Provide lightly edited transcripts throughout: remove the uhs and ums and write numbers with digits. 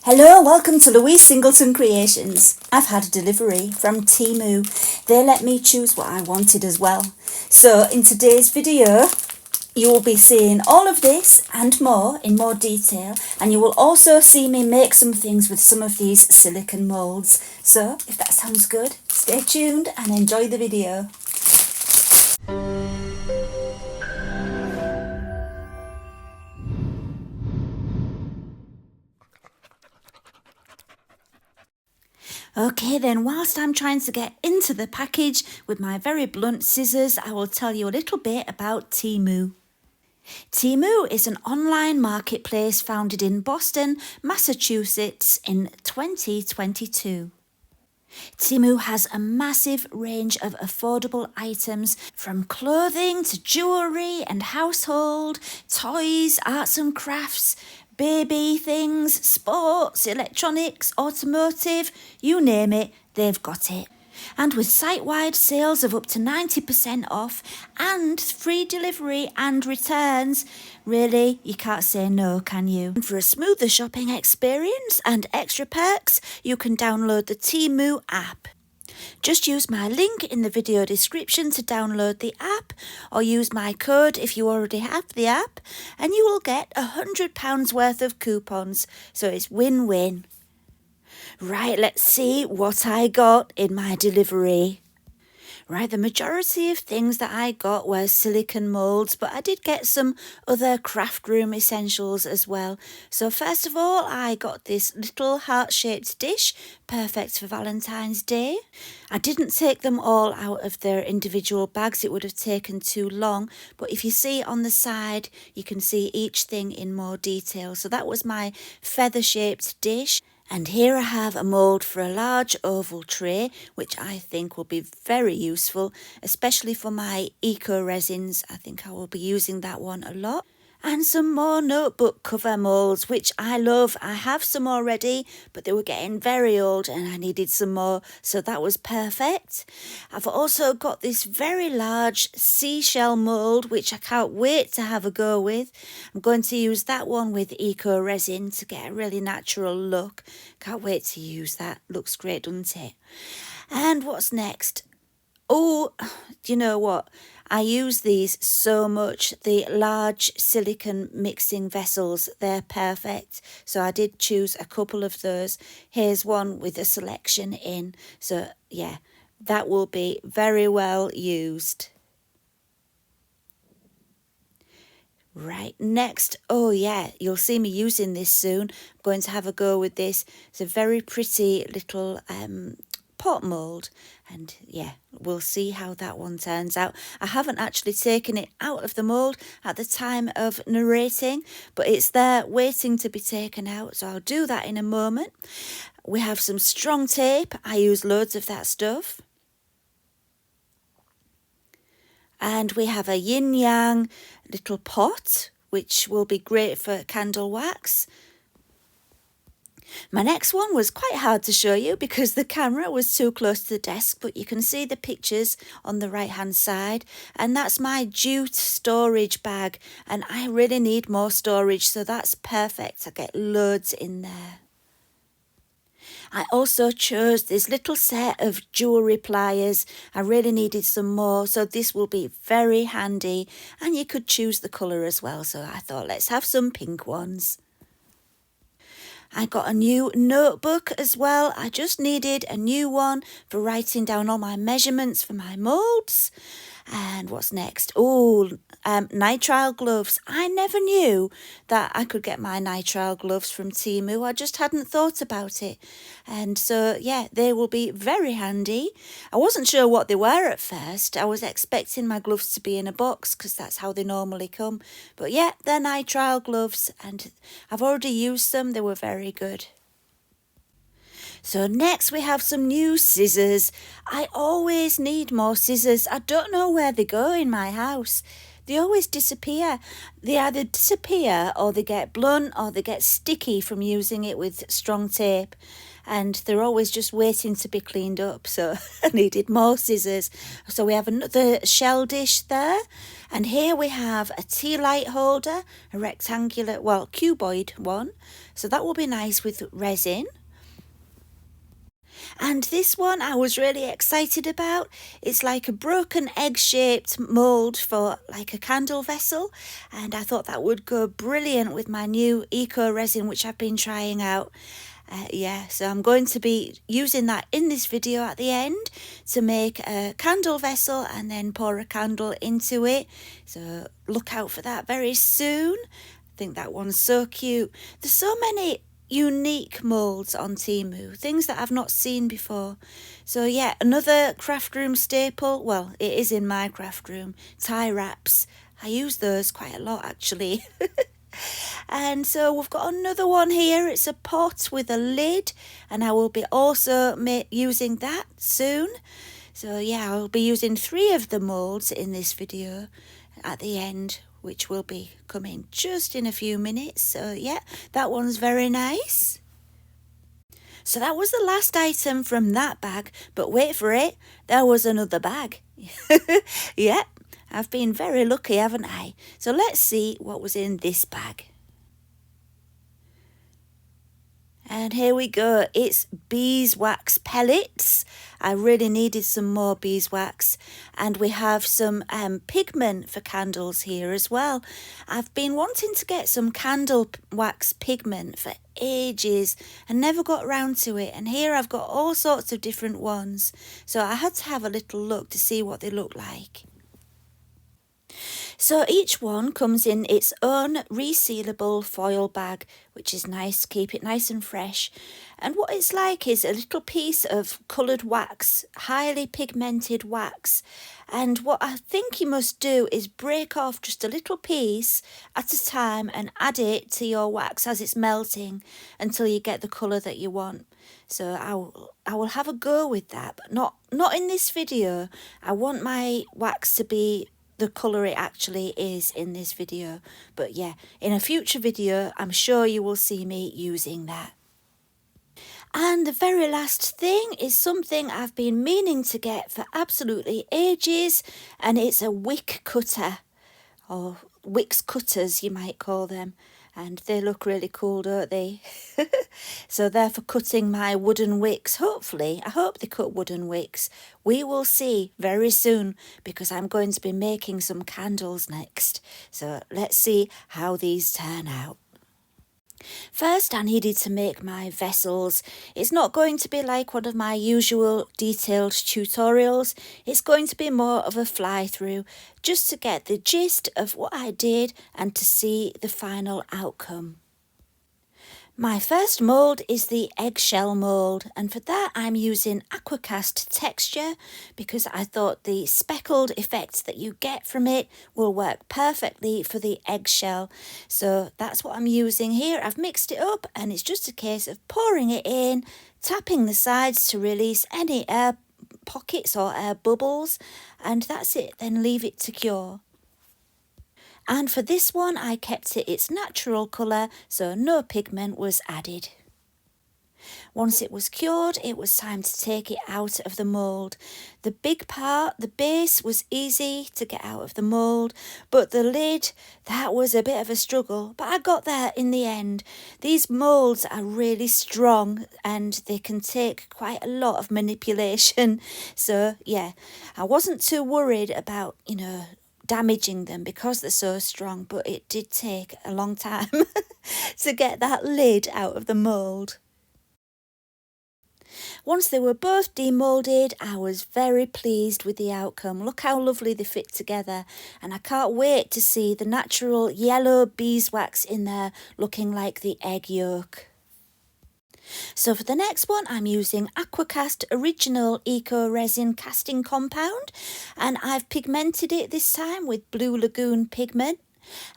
Hello, welcome to Louise Singleton Creations. I've had a delivery from Temu. They let me choose what I wanted as well. So in today's video, you will be seeing all of this and more in more detail, and you will also see me make some things with some of these silicone moulds. So if that sounds good, stay tuned and enjoy the video. Okay then, whilst I'm trying to get into the package with my very blunt scissors, I will tell you a little bit about Temu. Temu is an online marketplace founded in Boston, Massachusetts in 2022. Temu has a massive range of affordable items from clothing to jewellery and household, toys, arts and crafts, baby things, sports, electronics, automotive, you name it, they've got it. And with site-wide sales of up to 90% off and free delivery and returns, really, you can't say no, can you? And for a smoother shopping experience and extra perks, you can download the Temu app. Just use my link in the video description to download the app, or use my code if you already have the app, and you will get £100 worth of coupons, so it's win-win. Right, let's see what I got in my delivery. Right, the majority of things that I got were silicone moulds, but I did get some other craft room essentials as well. So first of all, I got this little heart-shaped dish, perfect for Valentine's Day. I didn't take them all out of their individual bags, it would have taken too long, but if you see on the side, you can see each thing in more detail. So that was my feather-shaped dish. And here I have a mould for a large oval tray, which I think will be very useful, especially for my eco resins. I think I will be using that one a lot. And some more notebook cover moulds, which I love. I have some already, but they were getting very old and I needed some more, so that was perfect. I've also got this very large seashell mould, which I can't wait to have a go with. I'm going to use that one with eco resin to get a really natural look. Can't wait to use that. Looks great, doesn't it? And what's next? Oh, do you know what? I use these so much, the large silicone mixing vessels, they're perfect. So I did choose a couple of those. Here's one with a selection in. So yeah, that will be very well used. Right, next, oh yeah, you'll see me using this soon. I'm going to have a go with this. It's a very pretty little pot mould, and yeah, we'll see how that one turns out. I haven't actually taken it out of the mould at the time of narrating, but it's there waiting to be taken out, so I'll do that in a moment. We have some strong tape. I use loads of that stuff. And we have a yin yang little pot, which will be great for candle wax. My next one was quite hard to show you because the camera was too close to the desk, but you can see the pictures on the right hand side, and that's my Jute storage bag, and I really need more storage, so that's perfect. I get loads in there. I also chose this little set of jewellery pliers. I really needed some more, so this will be very handy, and you could choose the colour as well, so I thought let's have some pink ones. I got a new notebook as well. I just needed a new one for writing down all my measurements for my moulds. And what's next? Oh, nitrile gloves. I never knew that I could get my nitrile gloves from Temu. I just hadn't thought about it. And so, yeah, they will be very handy. I wasn't sure what they were at first. I was expecting my gloves to be in a box because that's how they normally come. But yeah, they're nitrile gloves and I've already used them. They were very good. So next we have some new scissors. I always need more scissors. I don't know where they go in my house. they always disappear. They either disappear or they get blunt or they get sticky from using it with strong tape. And they're always just waiting to be cleaned up. So I needed more scissors. So we have another shell dish there. And here we have a tea light holder, a rectangular, well, cuboid one. So that will be nice with resin. And this one I was really excited about. It's like a broken egg-shaped mould for like a candle vessel. And I thought that would go brilliant with my new eco resin, which I've been trying out. So I'm going to be using that in this video at the end to make a candle vessel and then pour a candle into it. So look out for that very soon. I think that one's so cute. There's so many unique moulds on Temu, things that I've not seen before. So yeah, another craft room staple. Well, it is in my craft room. Tie wraps. I use those quite a lot actually. And so we've got another one here. It's a pot with a lid, and I will be also using that soon. So yeah, I'll be using 3 of the moulds in this video at the end, which will be coming just in a few minutes. So yeah, that one's very nice. So that was the last item from that bag, but wait for it, there was another bag. Yeah, I've been very lucky, haven't I? So let's see what was in this bag. And here we go, it's beeswax pellets. I really needed some more beeswax. And we have some pigment for candles here as well. I've been wanting to get some candle wax pigment for ages and never got around to it. And here I've got all sorts of different ones. So I had to have a little look to see what they look like. So each one comes in its own resealable foil bag, which is nice to keep it nice and fresh. And what it's like is a little piece of coloured wax, highly pigmented wax. And what I think you must do is break off just a little piece at a time and add it to your wax as it's melting until you get the colour that you want. So I will have a go with that, but not in this video. I want my wax to be the colour it actually is in this video. But yeah, in a future video, I'm sure you will see me using that. And the very last thing is something I've been meaning to get for absolutely ages, and it's a wick cutter, or wicks cutters you might call them. And they look really cool, don't they? So they're for cutting my wooden wicks. Hopefully, I hope they cut wooden wicks. We will see very soon, because I'm going to be making some candles next. So let's see how these turn out. First, I needed to make my vessels. It's not going to be like one of my usual detailed tutorials. It's going to be more of a fly through, just to get the gist of what I did and to see the final outcome. My first mould is the eggshell mould, and for that I'm using Aquacast texture because I thought the speckled effect that you get from it will work perfectly for the eggshell. So that's what I'm using here. I've mixed it up and it's just a case of pouring it in, tapping the sides to release any air pockets or air bubbles, and that's it. Then leave it to cure. And for this one, I kept it its natural colour, so no pigment was added. Once it was cured, it was time to take it out of the mould. The big part, the base, was easy to get out of the mould, but the lid, that was a bit of a struggle. But I got there in the end. These moulds are really strong and they can take quite a lot of manipulation. So yeah, I wasn't too worried about, damaging them because they're so strong, but it did take a long time to get that lid out of the mould. Once they were both demoulded, I was very pleased with the outcome. Look how lovely they fit together, and I can't wait to see the natural yellow beeswax in there looking like the egg yolk. So for the next one, I'm using Aquacast Original Eco Resin Casting Compound, and I've pigmented it this time with Blue Lagoon pigment,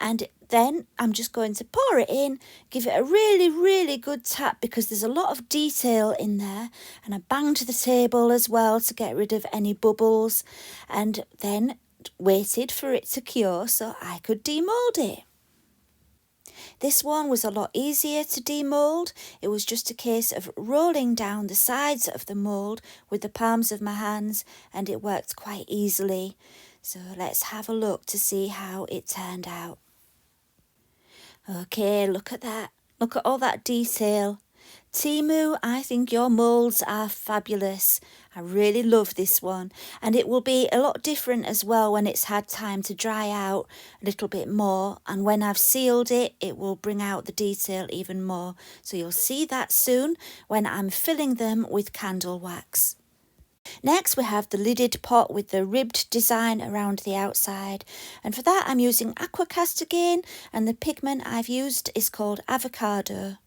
and then I'm just going to pour it in, give it a really, really good tap because there's a lot of detail in there, and I banged the table as well to get rid of any bubbles, and then waited for it to cure so I could demould it. This one was a lot easier to demould. It was just a case of rolling down the sides of the mould with the palms of my hands, and it worked quite easily. So let's have a look to see how it turned out. Okay, look at that. Look at all that detail. Temu, I think your moulds are fabulous. I really love this one, and it will be a lot different as well when it's had time to dry out a little bit more, and when I've sealed it, it will bring out the detail even more. So you'll see that soon when I'm filling them with candle wax. Next we have the lidded pot with the ribbed design around the outside, and for that I'm using Aquacast again, and the pigment I've used is called Avocado.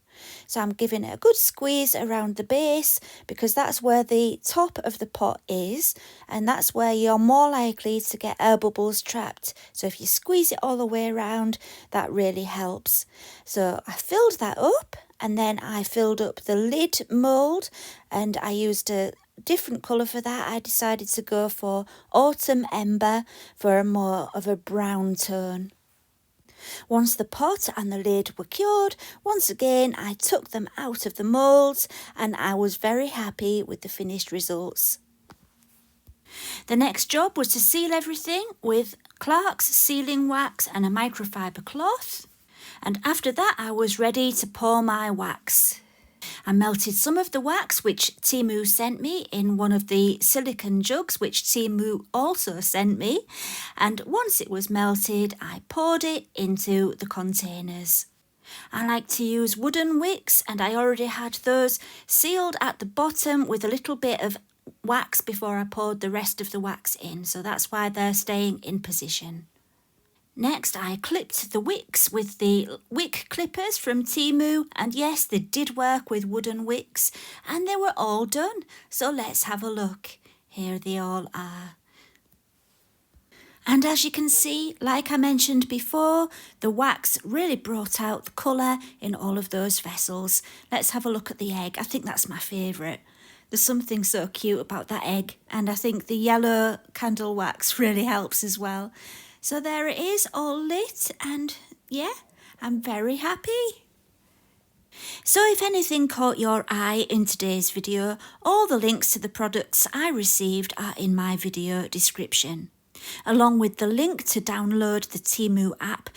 So I'm giving it a good squeeze around the base because that's where the top of the pot is, and that's where you're more likely to get air bubbles trapped. So if you squeeze it all the way around, that really helps. So I filled that up, and then I filled up the lid mould, and I used a different colour for that. I decided to go for Autumn Ember for a more of a brown tone. Once the pot and the lid were cured, once again I took them out of the moulds, and I was very happy with the finished results. The next job was to seal everything with Clark's sealing wax and a microfiber cloth, and after that I was ready to pour my wax. I melted some of the wax which Temu sent me in one of the silicone jugs which Temu also sent me, and once it was melted I poured it into the containers. I like to use wooden wicks, and I already had those sealed at the bottom with a little bit of wax before I poured the rest of the wax in, so that's why they're staying in position. Next, I clipped the wicks with the wick clippers from Temu, and yes, they did work with wooden wicks, and they were all done. So let's have a look. Here they all are. And as you can see, like I mentioned before, the wax really brought out the colour in all of those vessels. Let's have a look at the egg. I think that's my favourite. There's something so cute about that egg, and I think the yellow candle wax really helps as well. So there it is, all lit, and yeah, I'm very happy. So if anything caught your eye in today's video, all the links to the products I received are in my video description, along with the link to download the Temu app.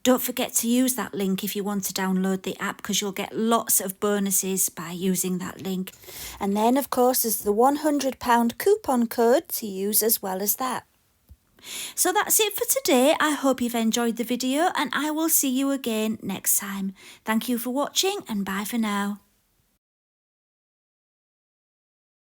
Don't forget to use that link if you want to download the app, because you'll get lots of bonuses by using that link. And then, of course, there's the £100 coupon code to use as well as that. So that's it for today. I hope you've enjoyed the video, and I will see you again next time. Thank you for watching, and bye for now.